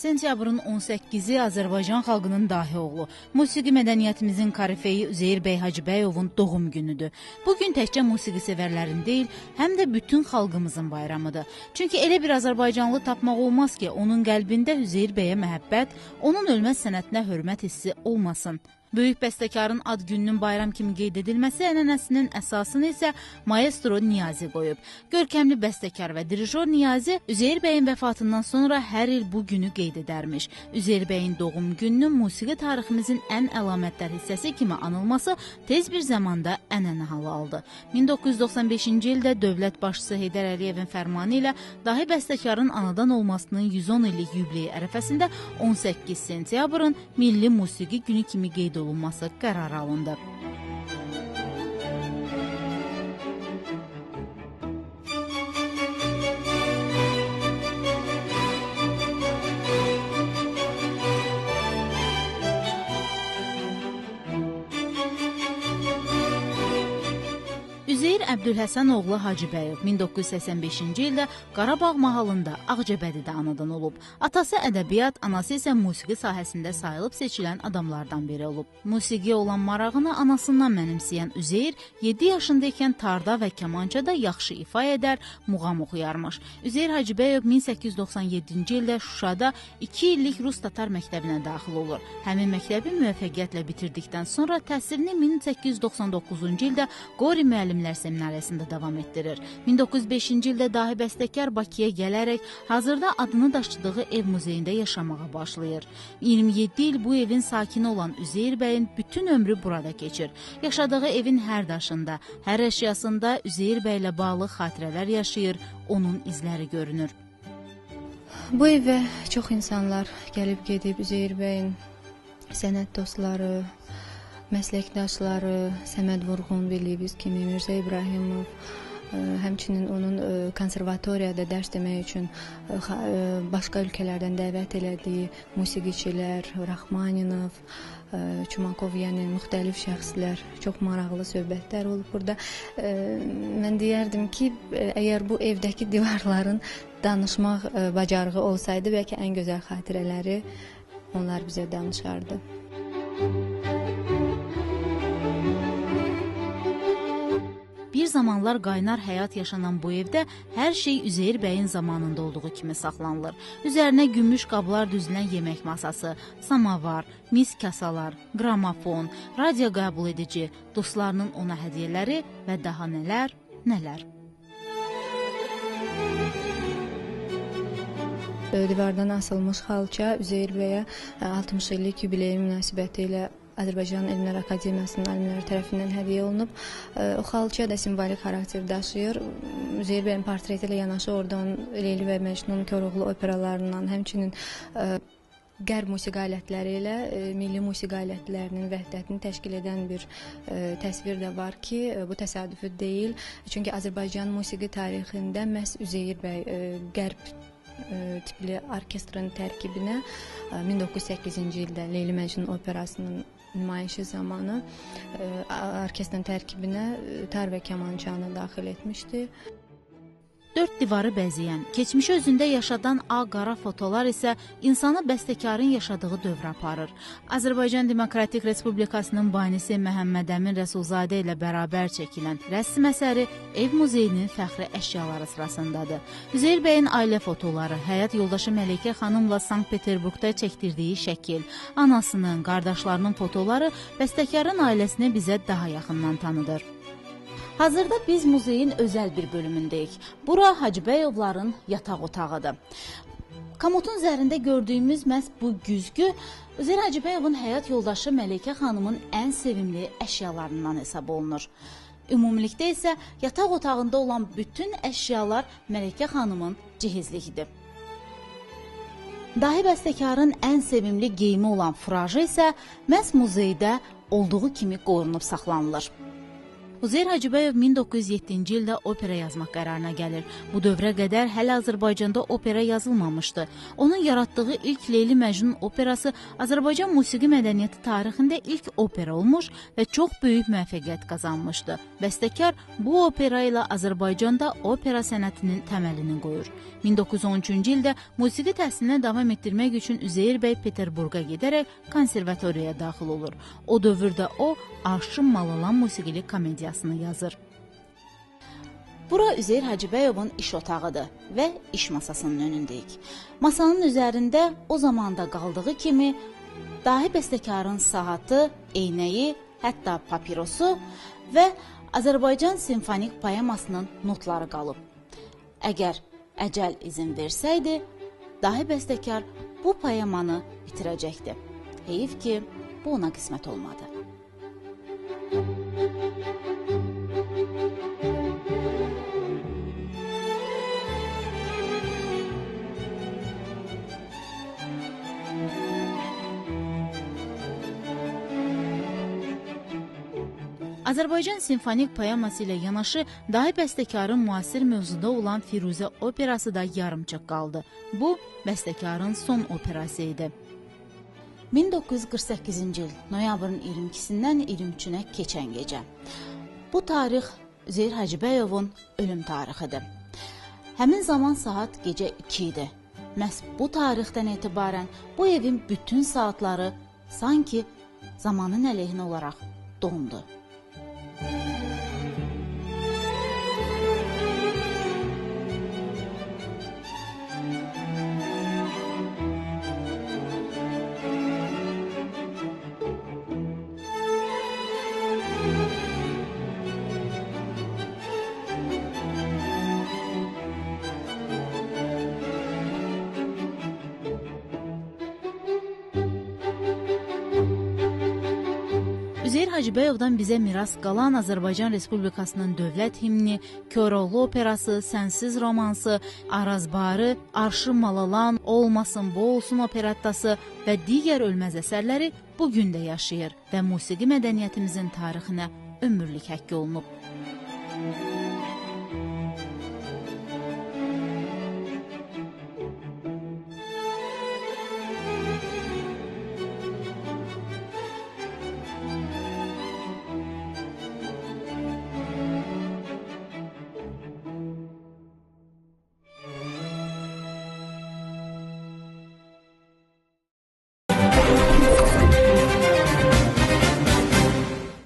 Sentyabrın 18-i Azərbaycan xalqının dahi oğlu, musiqi mədəniyyətimizin korifeyi Üzeyir bəy Hacıbəyovun doğum günüdür. Bugün təkcə musiqi sevərlərin deyil, həm də bütün xalqımızın bayramıdır. Çünki elə bir Azərbaycanlı tapmaq olmaz ki, onun qəlbində Üzeyir bəyə məhəbbət, onun ölməz sənətinə hörmət hissi olmasın. Böyük bəstəkarın ad gününün bayram kimi qeyd edilməsi ənənəsinin əsasını isə maestro Niyazi qoyub. Görkəmli bəstəkar və dirijor Niyazi Üzeyir bəyin vəfatından sonra hər il bu günü qeyd edərmiş. Üzeyir bəyin doğum gününün musiqi tariximizin ən əlamətdar hissəsi kimi anılması tez bir zamanda ənənə halı aldı. 1995-ci ildə dövlət başçısı Heydər Əliyevin fərmanı ilə dahi bəstəkarın anadan olmasının 110 illik yubileyi ərəfəsində 18 sentyabrın Milli Musiqi Günü kimi qeyd olunması qərar alındı. Üzeyir Əbdülhəsən oğlu Hacıbəyov 1985-ci ildə Qarabağ mahalında Ağcabədidə anadan olub. Atası ədəbiyyat, anası isə musiqi sahəsində sayılıb seçilən adamlardan biri olub. Musiqiyə olan marağını anasından mənimsəyən Üzeyir 7 yaşında ikən tarda və kamançada yaxşı ifa edər, muğam oxuyarmış. Üzeyir Hacıbəyov 1897-ci ildə Şuşada 2 illik Rus-Tatar məktəbinə daxil olur. Həmin məktəbi müvəffəqiyyətlə bitirdikdən sonra təhsilini 1899-cu ildə Qori müəllimlər seminariyasında davam etdirir. 1905-ci ildə dahi bəstəkar Bakıya gələrək hazırda adını daşıdığı ev muzeyində yaşamağa başlayır. 27 il bu evin sakini olan Üzeyir bəyin bütün ömrü burada keçir. Yaşadığı evin hər daşında, hər əşyasında Üzeyir bəylə bağlı xatirələr yaşayır, onun izləri görünür. Bu evə çox insanlar gəlib gedib, Üzeyir bəyin sənət dostları, məsləkdaşları, Səməd Vurğun bildiyimiz kimi, Mirzə İbrahimov, həmçinin onun konservatoriyada dərs demək üçün başqa ölkələrdən dəvət elədiyi musiqiçilər, Rəhmaninov, Çumakov, yəni müxtəlif şəxslər, çox maraqlı söhbətlər olub burada. Mən deyərdim ki, əgər bu evdəki divarların danışmaq bacarığı olsaydı, bəlkə ən gözəl xatirələri onlar bizə danışardı. Bir zamanlar qaynar həyat yaşanan bu evdə hər şey Üzeyir bəyin zamanında olduğu kimi saxlanılır. Üzərinə gümüş qablar düzülən yemək masası, samavar, mis kasalar, qramofon, radio qəbul edici, dostlarının ona hədiyyələri və daha nələr, nələr. Divardan asılmış xalça Üzeyir bəyə 60 illik yubileyi münasibəti ilə Azərbaycan Elmlər Akademiyasının alimləri tərəfindən hədiyyə olunub. O xalça da simvolik xarakter daşıyır. Üzeyir bəyin portreti ilə yanaşı oradan Leyli və Məcnun, Koroğlu operalarından, həmçinin qərb musiqi alətləri ilə milli musiqi alətlərinin vəhdətini təşkil edən bir təsvir də var ki, bu təsadüfi deyil. Çünki Azərbaycan musiqi tarixində məhz Üzeyir bəy qərb tipli orkestrın tərkibinə 1908-ci ildə Leyli Məcnun operasının nümayişi zamanı orkestrın tərkibinə tar və kamançanı daxil etmişdi. Dörd divarı bəzəyən, keçmişi özündə yaşadan ağ-qara fotolar isə insanı bəstəkarın yaşadığı dövrə aparır. Azərbaycan Demokratik Respublikasının banisi Məhəmməd Əmin Rəsulzadə ilə bərabər çəkilən rəsm əsəri ev muzeyinin fəxri əşyaları sırasındadır. Üzeyir bəyin ailə fotoları, həyat yoldaşı Məleykə xanımla Sankt-Peterburqda çəkdirdiyi şəkil, anasının, qardaşlarının fotoları bəstəkarın ailəsini bizə daha yaxından tanıdır. Hazırda biz muzeyin özəl bir bölümündəyik. Bura Hacıbəyovların yataq otağıdır. Komodun üzərində gördüyümüz məhz bu güzgü Üzeyir Hacıbəyovun həyat yoldaşı Məleykə xanımın ən sevimli əşyalarından hesab olunur. Ümumilikdə isə yataq otağında olan bütün əşyalar Məleykə xanımın cihizliyidir. Dahi bəstəkarın ən sevimli geyimi olan furajı isə məhz muzeydə olduğu kimi qorunub saxlanılır. Üzeyir Hacıbəyov 1907-ci ildə opera yazmaq qərarına gəlir. Bu dövrə qədər hələ Azərbaycanda opera yazılmamışdı. Onun yaratdığı ilk Leyli Məcnun operası Azərbaycan musiqi mədəniyyəti tarixində ilk opera olmuş və çox böyük müvəffəqiyyət qazanmışdı. Bəstəkar bu opera ilə Azərbaycanda opera sənətinin təməlini qoyur. 1913-cü ildə musiqi təhsilinə davam etdirmək üçün Üzeyir bəy Peterburqa gedərək konservatoriyaya daxil olur. O dövrdə o, Arşın Malalan musiqili komediyasını yazır. Bura Üzeyir Hacıbəyovun iş otağıdır və iş masasının önündəyik. Masanın üzərində o zamanda qaldığı kimi dahi bəstəkarın saatı, eynəyi, hətta papirosu və Azərbaycan simfonik poemasının notları qalıb. Əgər əcəl izin versəydi, dahi bəstəkar bu poemanı bitirəcəkdi. Heyif ki, bu ona qismət olmadı. Azərbaycan simfonik poeması ilə yanaşı dahi bəstəkarın müasir mövzuda olan Firuzə operası da yarımçıq qaldı. Bu, bəstəkarın son operası idi. 1948-ci il noyabrın 22-dən 23-nə keçən gecə. Bu tarix Üzeyir Hacıbəyovun ölüm tarixidir. Həmin zaman saat gecə 2 idi. Məhz bu tarixdən etibarən bu evin bütün saatları sanki zamanın əleyhinə olaraq dondu. Üzeyir Hacıbəyovdan bizə miras qalan Azərbaycan Respublikasının dövlət himni, Koroğlu operası, Sənsiz romansı, Arazbarı, Arşın Malalan, Olmasın, Bu olsun operettası və digər ölməz əsərləri bu gün də yaşayır və musiqi mədəniyyətimizin tarixinə ömürlük həkk olunub.